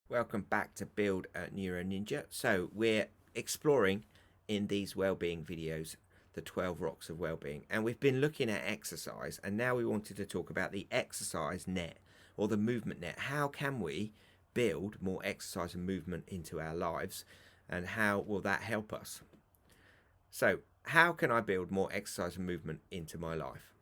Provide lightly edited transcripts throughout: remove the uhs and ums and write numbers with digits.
Welcome back to Build a Neuro Ninja. So we're exploring in these well-being videos the 12 rocks of well-being, and we've been looking at exercise, and now we wanted to talk about the exercise net or the movement net. How can we build more exercise and movement into our lives, and how will that help us? So how can I build more exercise and movement into my life?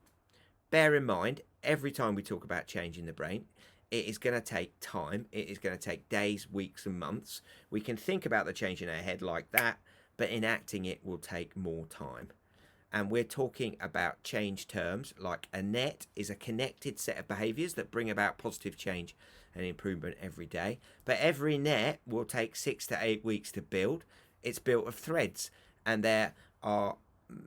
Bear in mind, every time we talk about changing the brain, it is going to take time. It is going to take days, weeks, and months. We can think about the change in our head like that, but enacting it will take more time. And we're talking about change terms like a net is a connected set of behaviors that bring about positive change and improvement every day. But every net will take 6 to 8 weeks to build. It's built of threads, and there are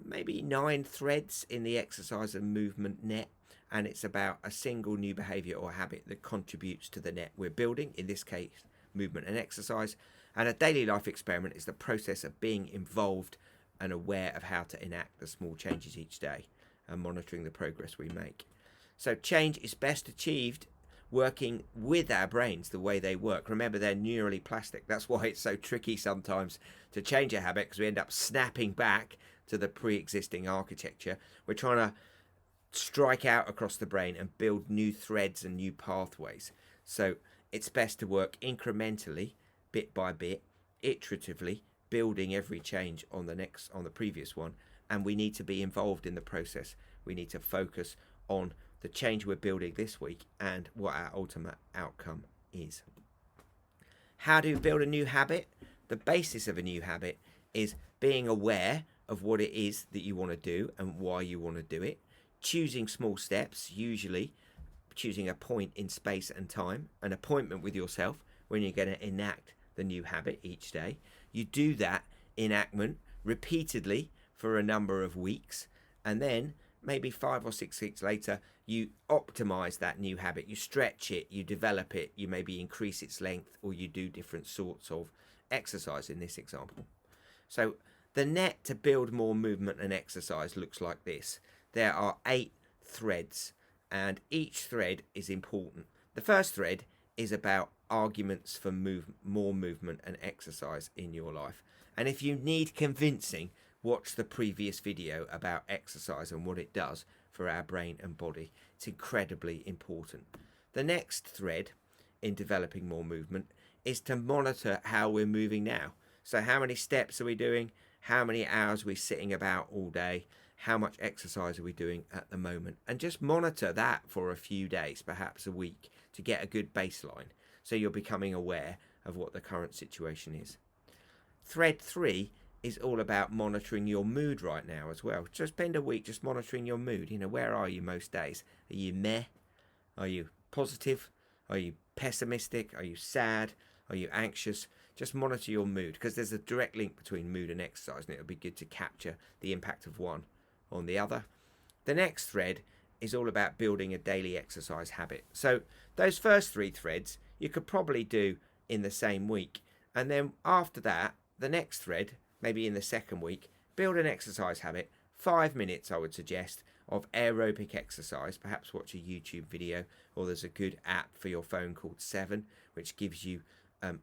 maybe 9 threads in the exercise and movement net, and it's about a single new behavior or habit that contributes to the net we're building, in this case movement and exercise. And a daily life experiment is the process of being involved and aware of how to enact the small changes each day and monitoring the progress we make. So change is best achieved working with our brains the way they work. Remember, they're neurally plastic. That's why it's so tricky sometimes to change a habit, because we end up snapping back to the pre-existing architecture. We're trying to strike out across the brain and build new threads and new pathways. So it's best to work incrementally, bit by bit, iteratively, building every change on the previous one. And we need to be involved in the process. We need to focus on the change we're building this week and what our ultimate outcome is. How do you build a new habit? The basis of a new habit is being aware of what it is that you want to do and why you want to do it. Choosing small steps, usually choosing a point in space and time, an appointment with yourself when you're going to enact the new habit each day. You do that enactment repeatedly for a number of weeks, and then maybe 5 or 6 weeks later, you optimize that new habit. You stretch it, you develop it, you maybe increase its length, or you do different sorts of exercise in this example. So the net to build more movement and exercise looks like this. There are 8 threads, and each thread is important. The first thread is about arguments for more movement and exercise in your life. And if you need convincing, watch the previous video about exercise and what it does for our brain and body. It's incredibly important. The next thread in developing more movement is to monitor how we're moving now. So how many steps are we doing? How many hours are we sitting about all day? How much exercise are we doing at the moment? And just monitor that for a few days, perhaps a week, to get a good baseline, so you're becoming aware of what the current situation is. Thread 3 is all about monitoring your mood right now as well. Just spend a week just monitoring your mood. Where are you most days? Are you meh? Are you positive? Are you pessimistic? Are you sad? Are you anxious? Just monitor your mood, because there's a direct link between mood and exercise, and it'll be good to capture the impact of one on the other. The next thread is all about building a daily exercise habit. So those first 3 threads you could probably do in the same week, and then after that, the next thread, maybe in the second week, build an exercise habit. 5 minutes, I would suggest, of aerobic exercise. Perhaps watch a YouTube video, or there's a good app for your phone called 7, which gives you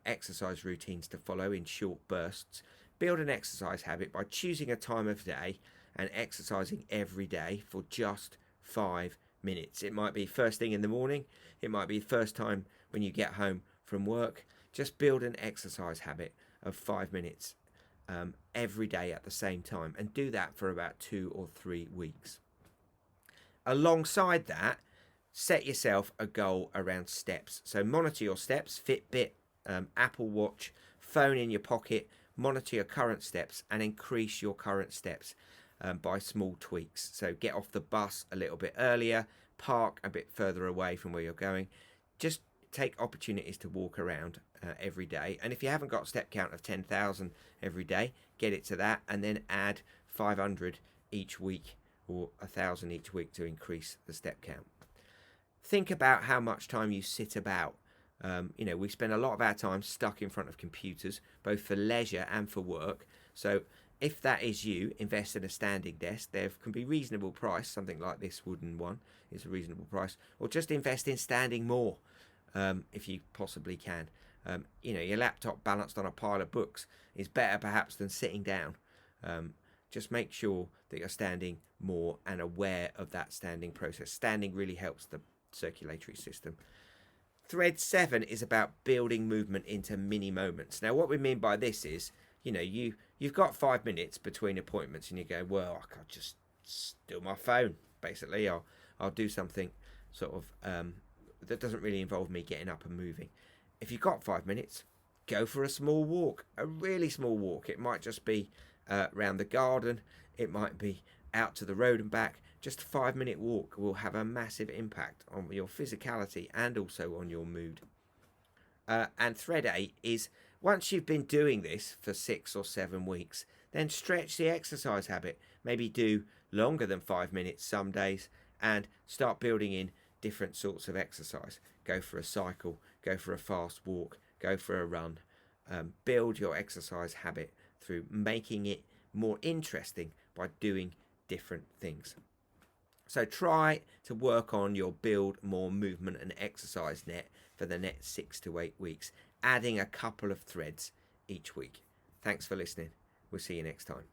exercise routines to follow in short bursts. Build an exercise habit by choosing a time of day and exercising every day for just 5 minutes. It might be first thing in the morning. It might be first time when you get home from work. Just build an exercise habit of 5 minutes every day at the same time, and do that for about 2 or 3 weeks. Alongside that, set yourself a goal around steps. So monitor your steps, Fitbit, Apple Watch, phone in your pocket, monitor your current steps and increase your current steps by small tweaks. So get off the bus a little bit earlier, park a bit further away from where you're going. Just take opportunities to walk around every day. And if you haven't got a step count of 10,000 every day, get it to that, and then add 500 each week or 1,000 each week to increase the step count. Think about how much time you sit about. We spend a lot of our time stuck in front of computers, both for leisure and for work. So if that is you, invest in a standing desk. There can be reasonable price. Something like this wooden one is a reasonable price. Or just invest in standing more if you possibly can. Your laptop balanced on a pile of books is better perhaps than sitting down. Just make sure that you're standing more and aware of that standing process. Standing really helps the circulatory system. Thread 7 is about building movement into mini moments. Now, what we mean by this is, you've got 5 minutes between appointments, and you go, well, I can't just do my phone. Basically, I'll do something sort of that doesn't really involve me getting up and moving. If you've got 5 minutes, go for a small walk, a really small walk. It might just be around the garden. It might be out to the road and back. Just a 5-minute walk will have a massive impact on your physicality and also on your mood. And thread 8 is, once you've been doing this for 6 or 7 weeks, then stretch the exercise habit. Maybe do longer than 5 minutes some days and start building in different sorts of exercise. Go for a cycle, go for a fast walk, go for a run. Build your exercise habit through making it more interesting by doing different things. So try to work on your build more movement and exercise net for the next 6 to 8 weeks, adding a couple of threads each week. Thanks for listening. We'll see you next time.